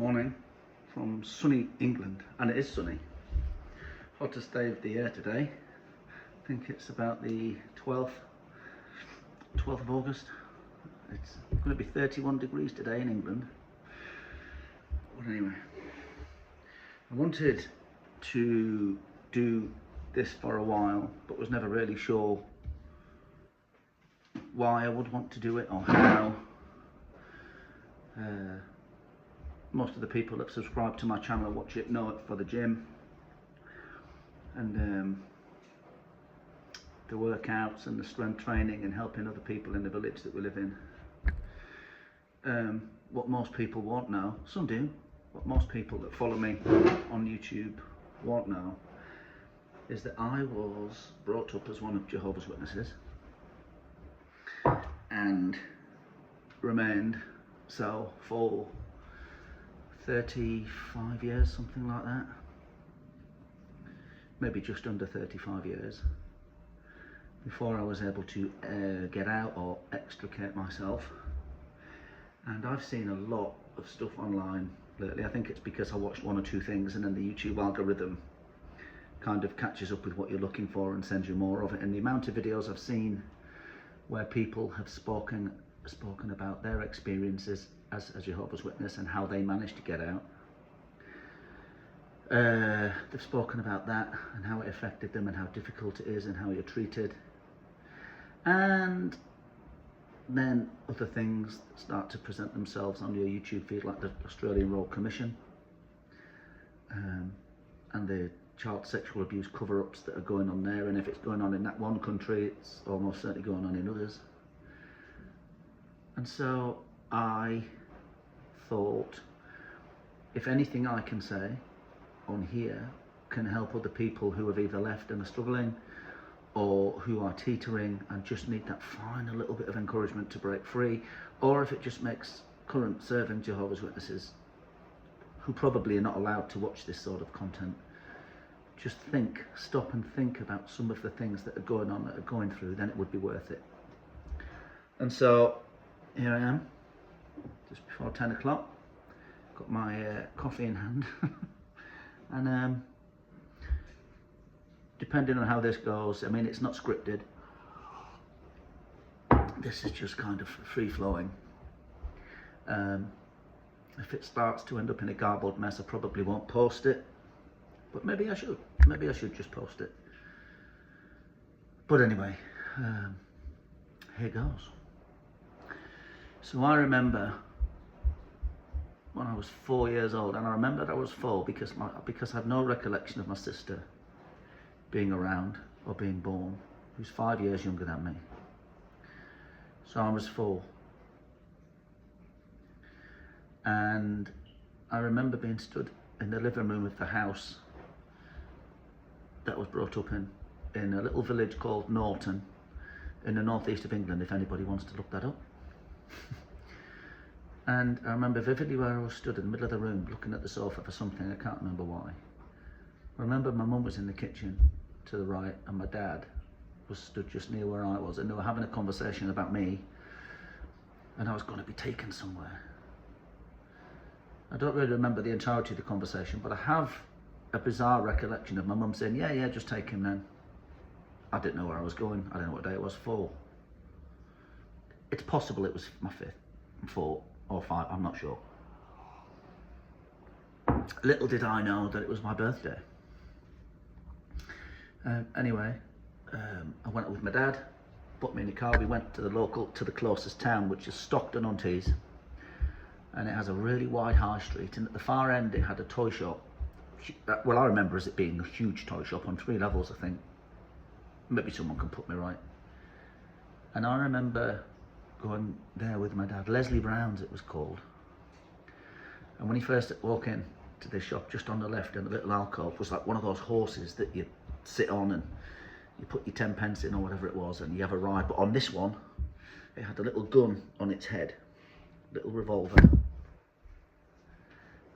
Morning from sunny England, and it is sunny. Hottest day of the year today. I think it's about the 12th of August. It's going to be 31 degrees today in England. But anyway, I wanted to do this for a while, but was never really sure why I would want to do it or how. Most of the people that subscribe to my channel watch it know it for the gym and the workouts and the strength training and helping other people in the village that we live in. What most people won't know, some do, what most people that follow me on YouTube won't know is that I was brought up as one of Jehovah's Witnesses and remained so for 35 years, something like that, maybe just under 35 years, before I was able to get out or extricate myself. And I've seen a lot of stuff online lately. I think it's because I watched one or two things and then the YouTube algorithm kind of catches up with what you're looking for and sends you more of it. And the amount of videos I've seen where people have spoken about their experiences as a Jehovah's Witness and how they managed to get out. They've spoken about that and how it affected them and how difficult it is and how you're treated. And then other things start to present themselves on your YouTube feed, like the Australian Royal Commission and the child sexual abuse cover-ups that are going on there. And if it's going on in that one country, it's almost certainly going on in others. And so I thought, if anything I can say on here can help other people who have either left and are struggling or who are teetering and just need that final little bit of encouragement to break free, or if it just makes current serving Jehovah's Witnesses who probably are not allowed to watch this sort of content, just stop and think about some of the things that are going on, that are going through, then it would be worth it. And so here I am, just before 10 o'clock, got my coffee in hand, and depending on how this goes, I mean, it's not scripted, this is just kind of free-flowing. If it starts to end up in a garbled mess, I probably won't post it, but maybe I should just post it. But anyway, here goes. So I remember when I was 4 years old, and I remembered I was 4 because I have no recollection of my sister being around or being born, who's 5 years younger than me. So I was 4. And I remember being stood in the living room of the house that I was brought up in a little village called Norton in the northeast of England, if anybody wants to look that up. And I remember vividly where I was stood in the middle of the room looking at the sofa for something, I can't remember why. I remember my mum was in the kitchen to the right and my dad was stood just near where I was, and they were having a conversation about me and I was going to be taken somewhere. I don't really remember the entirety of the conversation, but I have a bizarre recollection of my mum saying, yeah, just take him then. I didn't know where I was going, I didn't know what day it was for. It's possible it was my 4th or 5, I'm not sure. Little did I know that it was my birthday. Anyway, I went with my dad, put me in the car, we went to the closest town, which is Stockton-on-Tees, and it has a really wide high street, and at the far end it had a toy shop. Well, I remember as it being a huge toy shop on 3 levels, I think. Maybe someone can put me right. And I remember going there with my dad, Leslie Brown's it was called. And when he first walked in to this shop, just on the left in a little alcove was like one of those horses that you sit on and you put your 10 pence in or whatever it was and you have a ride. But on this one, it had a little gun on its head, little revolver,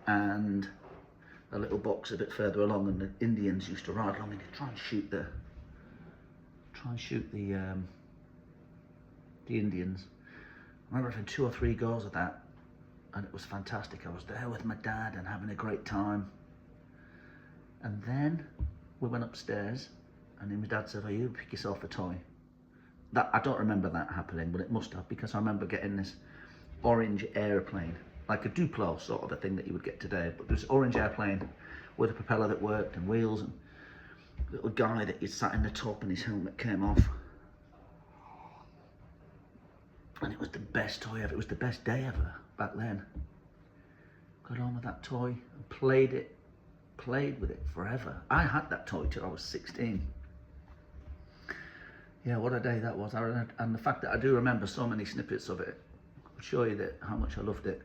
and a little box a bit further along, and the Indians used to ride along and they'd try and shoot the Indians. I remember having 2 or 3 goes of that and it was fantastic. I was there with my dad and having a great time. And then we went upstairs, and then my dad said, "Oh, you pick yourself a toy." That, I don't remember that happening, but it must have, because I remember getting this orange airplane, like a Duplo sort of a thing that you would get today, but this orange airplane with a propeller that worked and wheels, and a little guy that he sat in the top and his helmet came off. And it was the best toy ever. It was the best day ever back then. Got on with that toy and played with it forever. I had that toy till I was 16. Yeah, what a day that was. And the fact that I do remember so many snippets of it will show you that how much I loved it.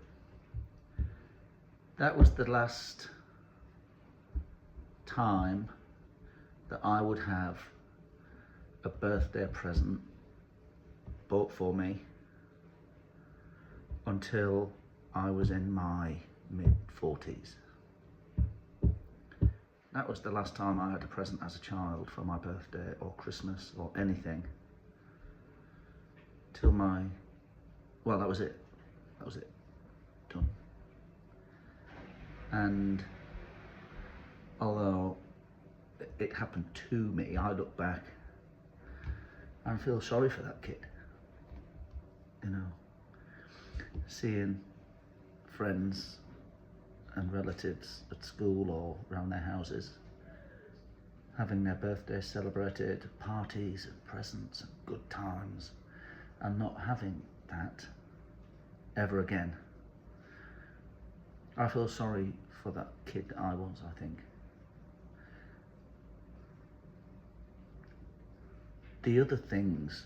That was the last time that I would have a birthday present bought for me until I was in my mid-40s. That was the last time I had a present as a child for my birthday or Christmas or anything. Till my, well, that was it. That was it. Done. And although it happened to me, I look back and feel sorry for that kid. You know, seeing friends and relatives at school or around their houses having their birthdays celebrated, parties and presents and good times, and not having that ever again. I feel sorry for that kid that I was, I think. The other things,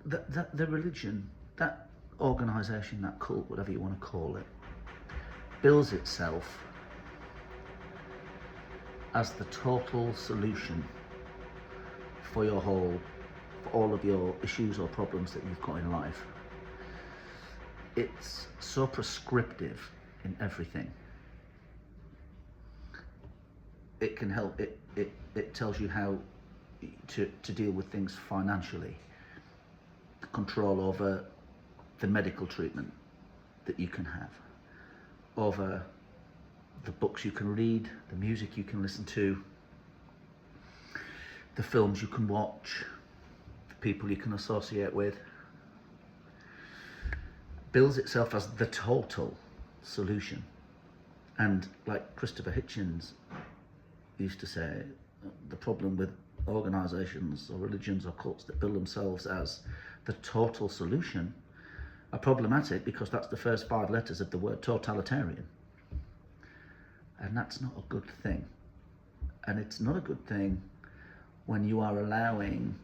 the religion, that organisation, that cult, whatever you want to call it, bills itself as the total solution for all of your issues or problems that you've got in life. It's so prescriptive in everything. It can help, it tells you how to deal with things financially, the control over the medical treatment that you can have, over the books you can read, the music you can listen to, the films you can watch, the people you can associate with. Bills itself as the total solution. And like Christopher Hitchens used to say, the problem with organisations or religions or cults that bill themselves as the total solution are problematic, because that's the first 5 letters of the word totalitarian. And that's not a good thing. And it's not a good thing when you are allowing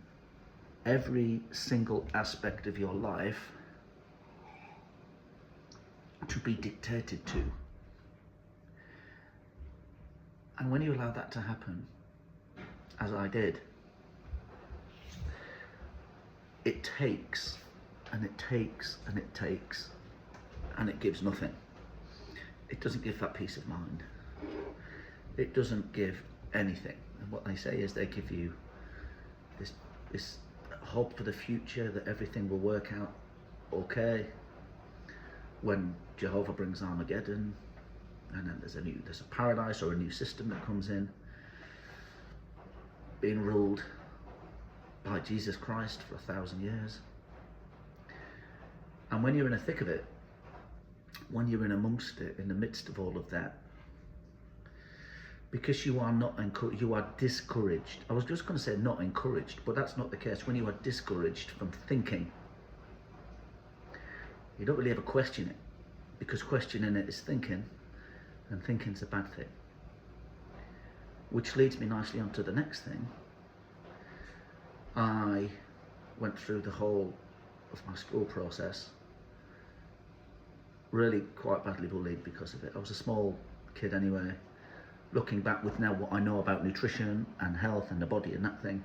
every single aspect of your life to be dictated to. And when you allow that to happen, as I did, it takes and it takes and it takes, and it gives nothing. It doesn't give that peace of mind. It doesn't give anything. And what they say is they give you this hope for the future, that everything will work out okay when Jehovah brings Armageddon, and then there's a paradise or a new system that comes in, being ruled by Jesus Christ for 1,000 years. And when you're in the thick of it, when you're in amongst it, in the midst of all of that, because you are not encouraged, you are discouraged. I was just going to say not encouraged, but that's not the case. When you are discouraged from thinking, you don't really ever question it, because questioning it is thinking, and thinking's a bad thing. Which leads me nicely on to the next thing. I went through the whole of my school process really quite badly bullied because of it. I was a small kid anyway. Looking back with now what I know about nutrition and health and the body and that thing,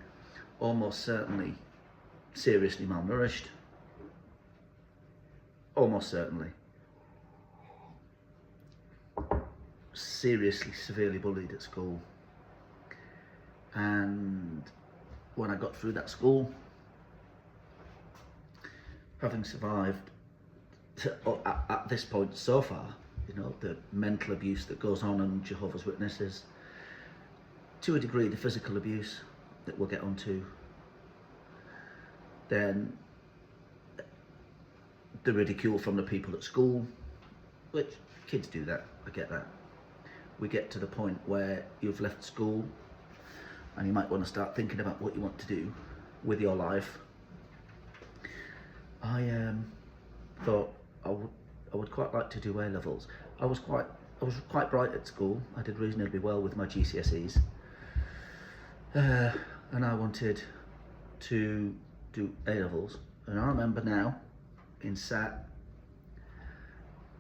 almost certainly seriously malnourished. Almost certainly seriously, severely bullied at school. And when I got through that school, having survived at this point so far, you know, the mental abuse that goes on Jehovah's Witnesses, to a degree the physical abuse that we'll get onto, then the ridicule from the people at school, which kids do that, I get that. We get to the point where you've left school and you might want to start thinking about what you want to do with your life. I thought I would quite like to do A-levels. I was quite bright at school. I did reasonably well with my GCSEs, and I wanted to do A-levels. And I remember now being sat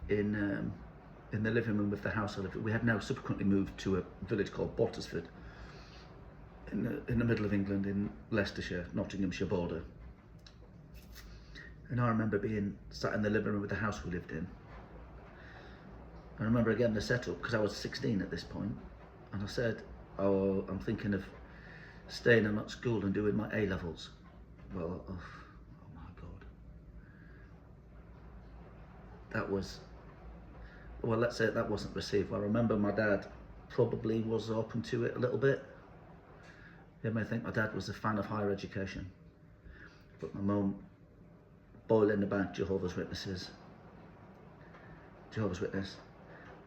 in the living room of the house I lived in. We had now subsequently moved to a village called Bottersford in the middle of England, in Leicestershire, Nottinghamshire border. And I remember being sat in the living room of the house we lived in. I remember again the setup, because I was 16 at this point, and I said, oh, I'm thinking of staying in at school and doing my A-levels. Well, oh my God. That was, well, let's say that wasn't received. I remember my dad probably was open to it a little bit. You may think my dad was a fan of higher education, but my mum, boil in the bank, Jehovah's Witness,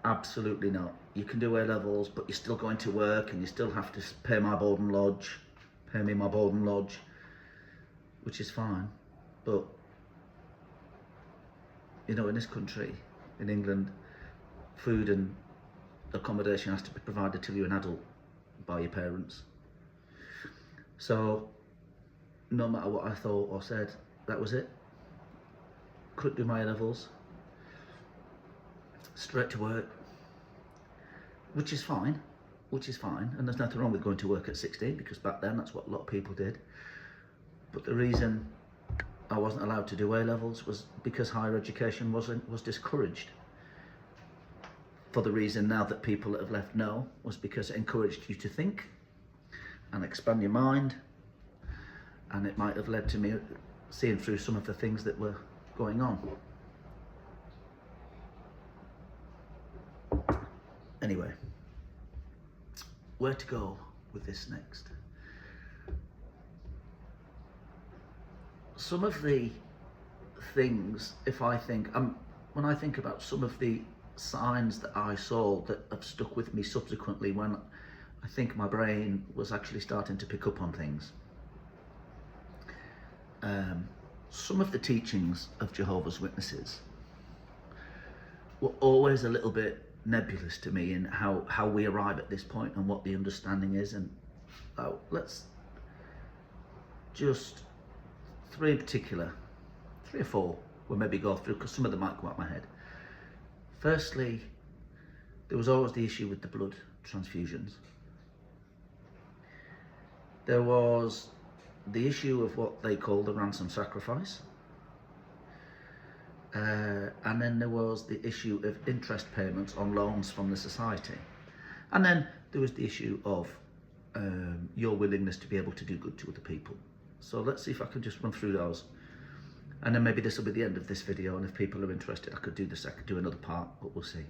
absolutely not. You can do A-levels, but you're still going to work and you still have to pay me my board and lodge, which is fine. But, you know, in this country, in England, food and accommodation has to be provided till you're an adult by your parents. So, no matter what I thought or said, that was it. Couldn't do my A-levels. Straight to work, which is fine, and there's nothing wrong with going to work at 16, because back then that's what a lot of people did. But the reason I wasn't allowed to do A-levels was because higher education was discouraged. For the reason now that people that have left know, was because it encouraged you to think and expand your mind, and it might have led to me seeing through some of the things that were going on. Anyway, where to go with this next? Some of the things, when I think about some of the signs that I saw that have stuck with me subsequently, when I think my brain was actually starting to pick up on things. Some of the teachings of Jehovah's Witnesses were always a little bit nebulous to me in how we arrive at this point and what the understanding is. And let's just three in particular, 3 or 4 we'll maybe go through, because some of them might come out of my head. Firstly, there was always the issue with the blood transfusions. There was the issue of what they call the ransom sacrifice. And then there was the issue of interest payments on loans from the society. And then there was the issue of your willingness to be able to do good to other people. So let's see if I can just run through those. And then maybe this will be the end of this video, and if people are interested, I could do another part, but we'll see.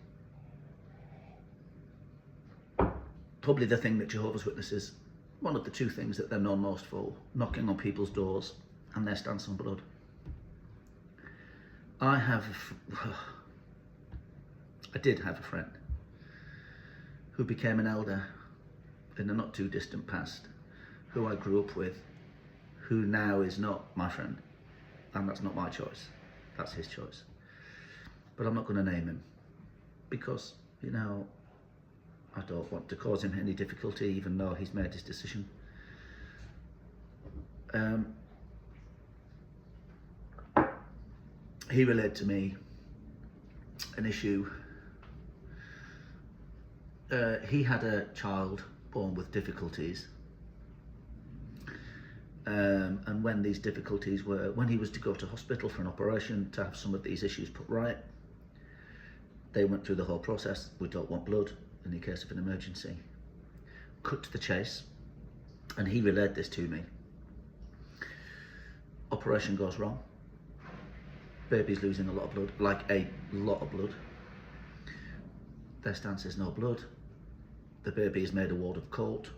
Probably the thing that Jehovah's Witnesses, one of the 2 things that they're known most for, knocking on people's doors and their stance on blood. I did have a friend who became an elder in the not too distant past, who I grew up with, who now is not my friend, and that's not my choice, that's his choice. But I'm not going to name him, because, you know, I don't want to cause him any difficulty, even though he's made his decision. He relayed to me an issue. He had a child born with difficulties, and when these difficulties were, when he was to go to hospital for an operation to have some of these issues put right, they went through the whole process. We don't want blood in the case of an emergency. Cut to the chase, and he relayed this to me. Operation goes wrong. baby's losing a lot of blood, like a lot of blood. Their stance is no blood. The baby is made a ward of court.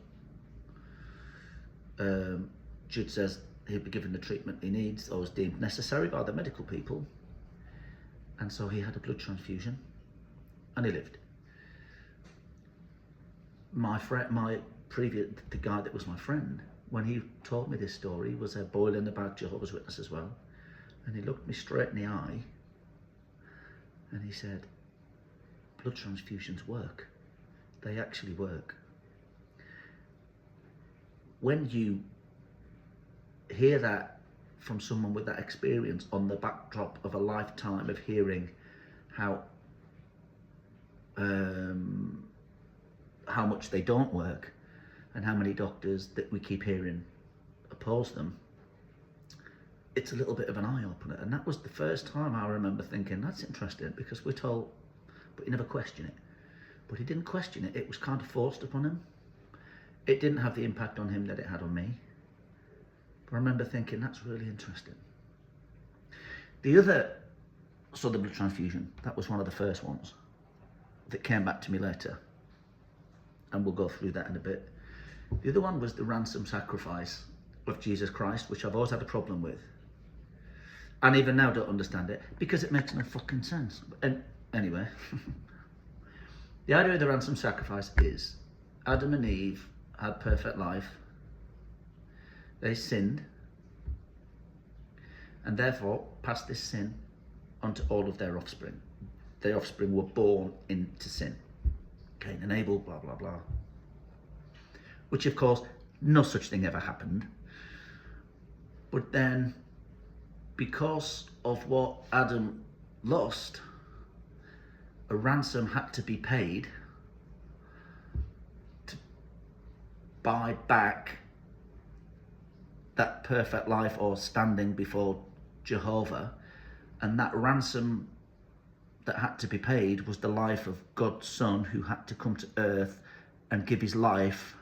Judge says he'll be given the treatment he needs or is deemed necessary by the medical people. And so he had a blood transfusion and he lived. The guy that was my friend, when he told me this story, was boiling about Jehovah's Witness as well. And he looked me straight in the eye and he said, blood transfusions work. They actually work. When you hear that from someone with that experience on the backdrop of a lifetime of hearing how much they don't work and how many doctors that we keep hearing oppose them, it's a little bit of an eye-opener. And that was the first time I remember thinking, that's interesting, because we're told, but you never question it. But he didn't question it, it was kind of forced upon him. It didn't have the impact on him that it had on me. But I remember thinking, that's really interesting. The other, so the blood transfusion, that was one of the first ones that came back to me later. And we'll go through that in a bit. The other one was the ransom sacrifice of Jesus Christ, which I've always had a problem with. And even now don't understand it, because it makes no fucking sense. And anyway, the idea of the ransom sacrifice is Adam and Eve had perfect life. They sinned, and therefore passed this sin onto all of their offspring. Their offspring were born into sin. Cain and Abel, blah, blah, blah. Which, of course, no such thing ever happened. But then, because of what Adam lost, a ransom had to be paid to buy back that perfect life or standing before Jehovah. And that ransom that had to be paid was the life of God's Son, who had to come to earth and give his life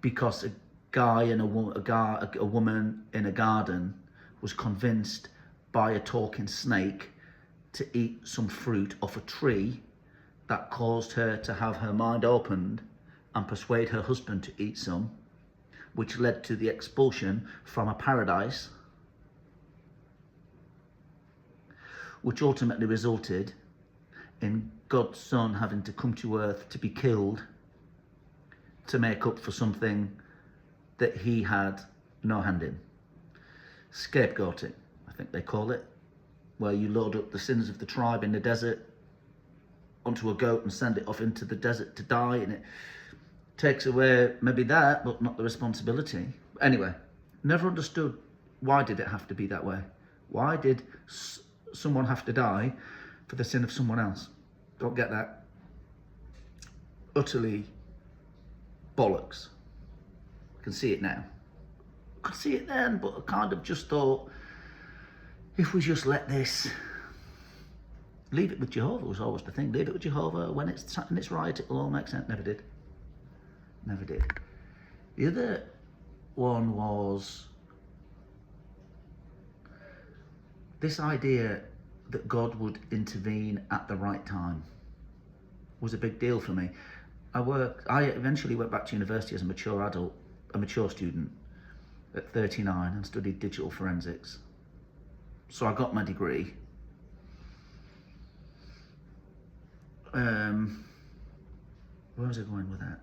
because a guy and a woman in a garden was convinced by a talking snake to eat some fruit off a tree that caused her to have her mind opened and persuade her husband to eat some, which led to the expulsion from a paradise, which ultimately resulted in God's Son having to come to earth to be killed to make up for something that he had no hand in. Scapegoating, I think they call it, where you load up the sins of the tribe in the desert onto a goat and send it off into the desert to die, and it takes away maybe that, but not the responsibility. Anyway, never understood, why did it have to be that way? Why did someone have to die for the sin of someone else? Don't get that. Utterly bollocks. I can see it now. I could see it then, but I kind of just thought, if we just let this, leave it with Jehovah was always the thing. Leave it with Jehovah. When it's right, it'll all make sense. Never did. Never did. The other one was this idea that God would intervene at the right time was a big deal for me. I eventually went back to university as a mature adult, a mature student at 39, and studied digital forensics. So I got my degree. Where was I going with that?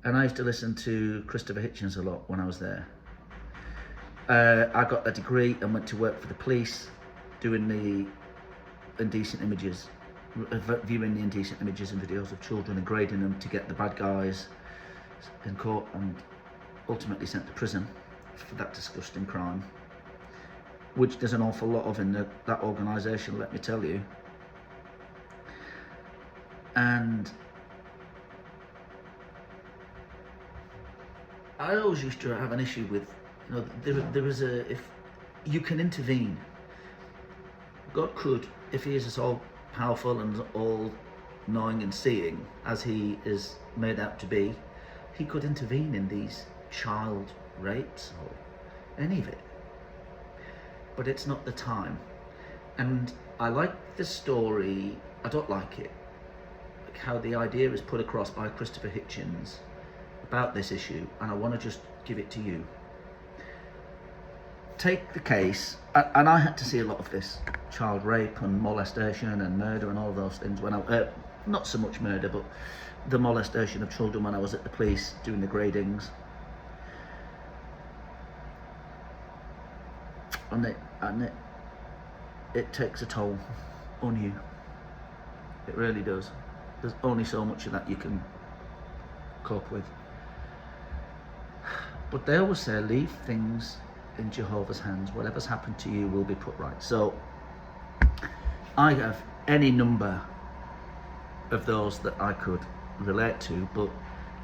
And I used to listen to Christopher Hitchens a lot when I was there. I got a degree and went to work for the police, doing the indecent images, viewing the indecent images and videos of children and grading them to get the bad guys in court and ultimately sent to prison for that disgusting crime, which there's an awful lot of in that organisation, let me tell you. And I always used to have an issue with, if you can intervene. God could, if he is as all powerful and all knowing and seeing as he is made out to be, he could intervene in these child rapes or any of it. but it's not the time. And I like the story, I don't like it, like how the idea is put across by Christopher Hitchens about this issue, and I want to just give it to you. Take the case, and I had to see a lot of this child rape and molestation and murder and all those things when I, not so much murder, but the molestation of children when I was at the police doing the gradings. And it takes a toll on you. It really does. There's only so much of that you can cope with. But they always say, leave things in Jehovah's hands. Whatever's happened to you will be put right. So I have any number of those that I could relate to, but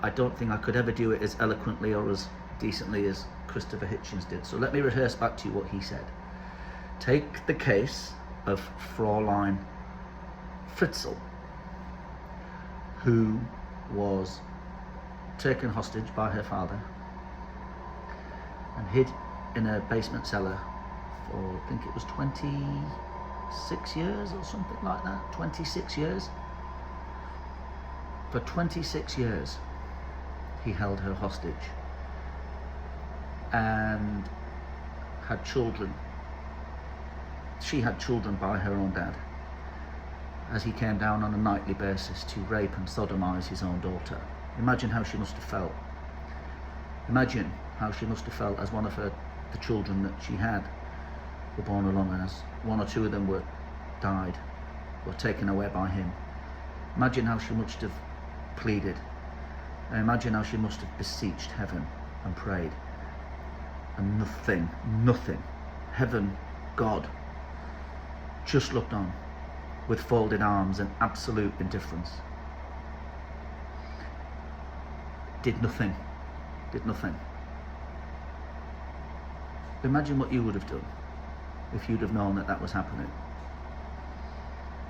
I don't think I could ever do it as eloquently or as decently as Christopher Hitchens did. So let me rehearse back to you what he said. Take the case of Fräulein Fritzl, who was taken hostage by her father and hid in a basement cellar for, I think it was 26 years or something like that. 26 years. For 26 years he held her hostage and had children. She had children by her own dad, as he came down on a nightly basis to rape and sodomise his own daughter. Imagine how she must have felt. Imagine how she must have felt as one of the children that she had were born along, and as one or two of them were taken away by him. Imagine how she must have pleaded. And imagine how she must have beseeched heaven and prayed. And nothing, heaven, God, just looked on with folded arms and absolute indifference. Did nothing. Imagine what you would have done if you'd have known that that was happening.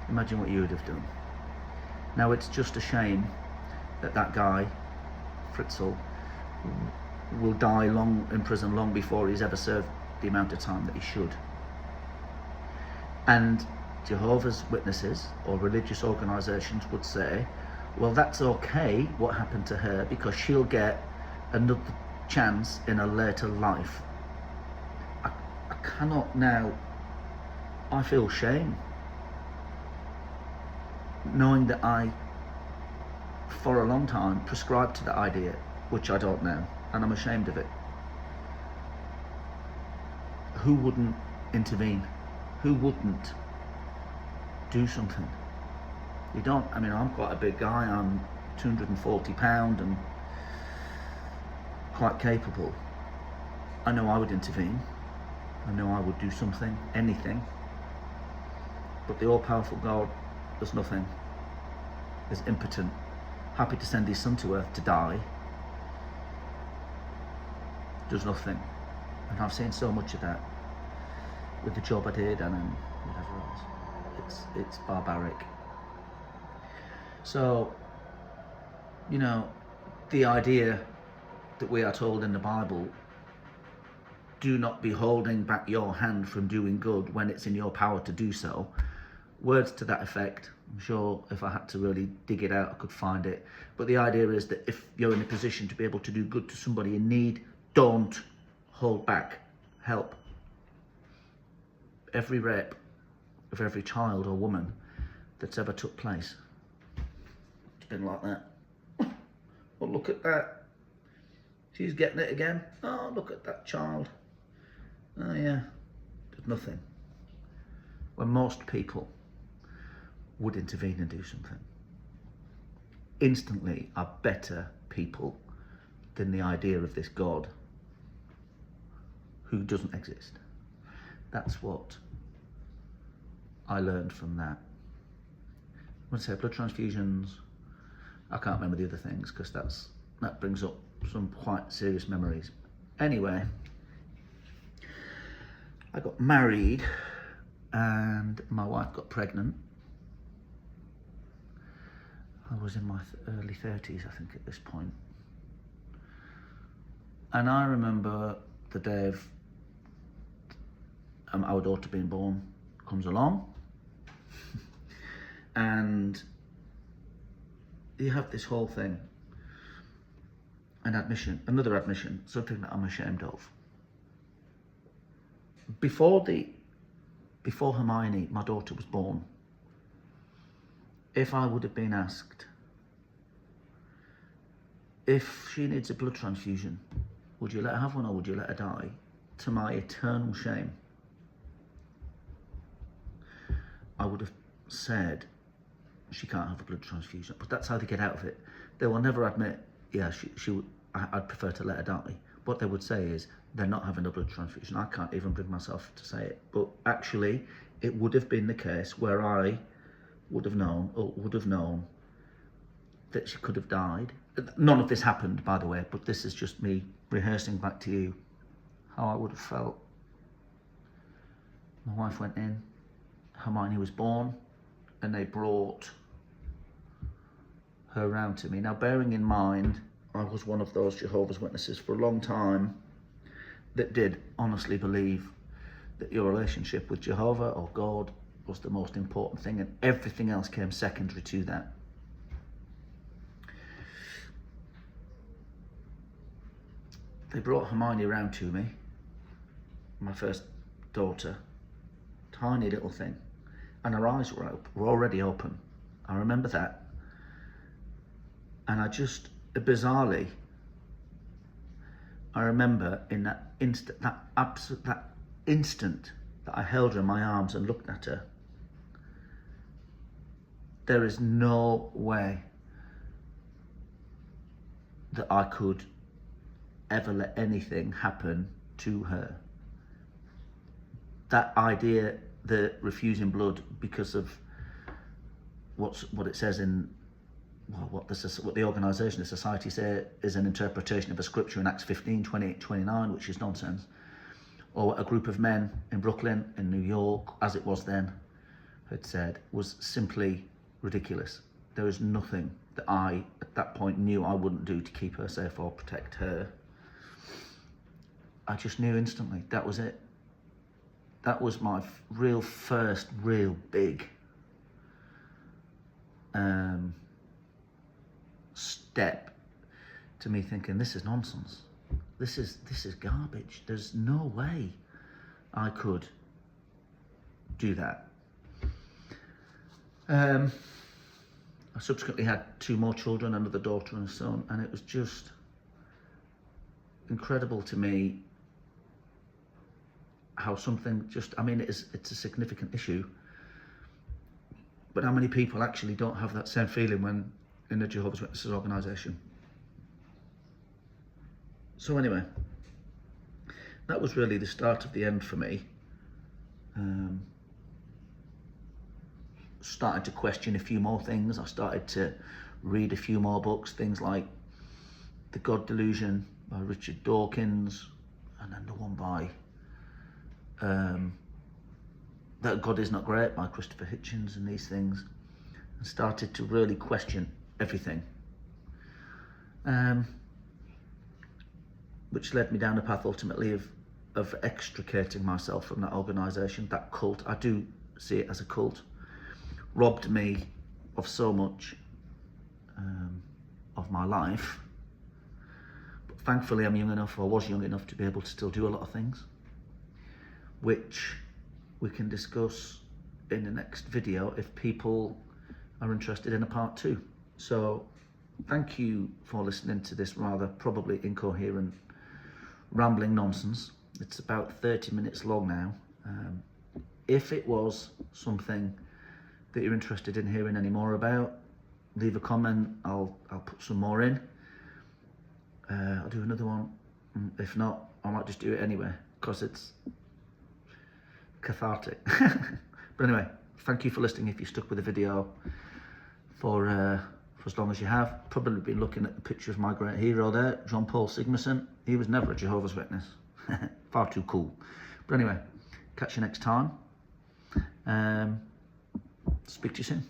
Imagine what you would have done. Now, it's just a shame that that guy, Fritzl, will die long in prison long before he's ever served the amount of time that he should. And Jehovah's Witnesses or religious organisations would say, well, that's okay what happened to her, because she'll get another chance in a later life. I cannot now, I feel shame knowing that I, for a long time, prescribed to the idea, which I don't now, and I'm ashamed of it. Who wouldn't intervene? Who wouldn't do something? You don't, I mean, I'm quite a big guy, I'm 240 pound and quite capable. I know I would intervene. I know I would do something, anything. But the all-powerful God does nothing, is impotent, happy to send his son to earth to die, does nothing. And I've seen so much of that with the job I did and whatever else. It's barbaric. So, you know, the idea that we are told in the Bible, do not be holding back your hand from doing good when it's in your power to do so. Words to that effect. I'm sure if I had to really dig it out, I could find it. But the idea is that if you're in a position to be able to do good to somebody in need, don't hold back. Help. Every rape of every child or woman that's ever took place, it's been like that. Oh, look at that. She's getting it again. Oh, look at that child. Oh yeah, did nothing. When most people would intervene and do something, instantly are better people than the idea of this God who doesn't exist. That's what I learned from that. I want to say blood transfusions. I can't remember the other things because that brings up some quite serious memories. Anyway, I got married and my wife got pregnant. I was in my early 30s, I think, at this point. And I remember the day of our daughter being born comes along, and you have this whole thing, another admission, something that I'm ashamed of. Before Hermione, my daughter, was born, if I would have been asked if she needs a blood transfusion, would you let her have one or would you let her die? To my eternal shame, I would have said she can't have a blood transfusion, but that's how they get out of it. They will never admit, yeah, I'd prefer to let her die. What they would say is they're not having a blood transfusion. I can't even bring myself to say it, but actually it would have been the case where I would have known that she could have died. None of this happened, by the way, but this is just me rehearsing back to you how I would have felt. My wife went in, Hermione was born, and they brought her round to me. Now, bearing in mind, I was one of those Jehovah's Witnesses for a long time that did honestly believe that your relationship with Jehovah or God was the most important thing, and everything else came secondary to that. They brought Hermione round to me, my first daughter, tiny little thing, and her eyes were already open. I remember that. And I just, bizarrely, I remember in that instant, that instant that I held her in my arms and looked at her, there is no way that I could ever let anything happen to her. That idea that refusing blood because of what it says in what the organisation, the society say is an interpretation of a scripture in Acts 15, 28, 29, which is nonsense. Or what a group of men in Brooklyn, in New York, as it was then, had said, was simply ridiculous. There was nothing that I, at that point, knew I wouldn't do to keep her safe or protect her. I just knew instantly that was it. That was my first real big step to me thinking, this is nonsense. This is garbage. There's no way I could do that. I subsequently had 2 more children, another daughter and a son, and it was just incredible to me how something just, I mean, it's a significant issue, but how many people actually don't have that same feeling when in a Jehovah's Witnesses organisation. So anyway, that was really the start of the end for me. Started to question a few more things. I started to read a few more books, things like The God Delusion by Richard Dawkins, and then the one by That God Is Not Great by Christopher Hitchens, and these things, and started to really question everything, which led me down a path ultimately of extricating myself from that organisation, that cult. I do see it as a cult. Robbed me of so much of my life, but thankfully I was young enough to be able to still do a lot of things, which we can discuss in the next video if people are interested in a part 2. So thank you for listening to this rather probably incoherent rambling nonsense. It's about 30 minutes long now. If it was something that you're interested in hearing any more about, leave a comment. I'll put some more in. I'll do another one. If not, I might just do it anyway because it's cathartic. But anyway, thank you for listening. If you stuck with the video for as long as you have, probably been looking at the picture of my great hero there, John Paul Sigmason. He was never a Jehovah's Witness. Far too cool. But anyway, catch you next time. Speak to you soon.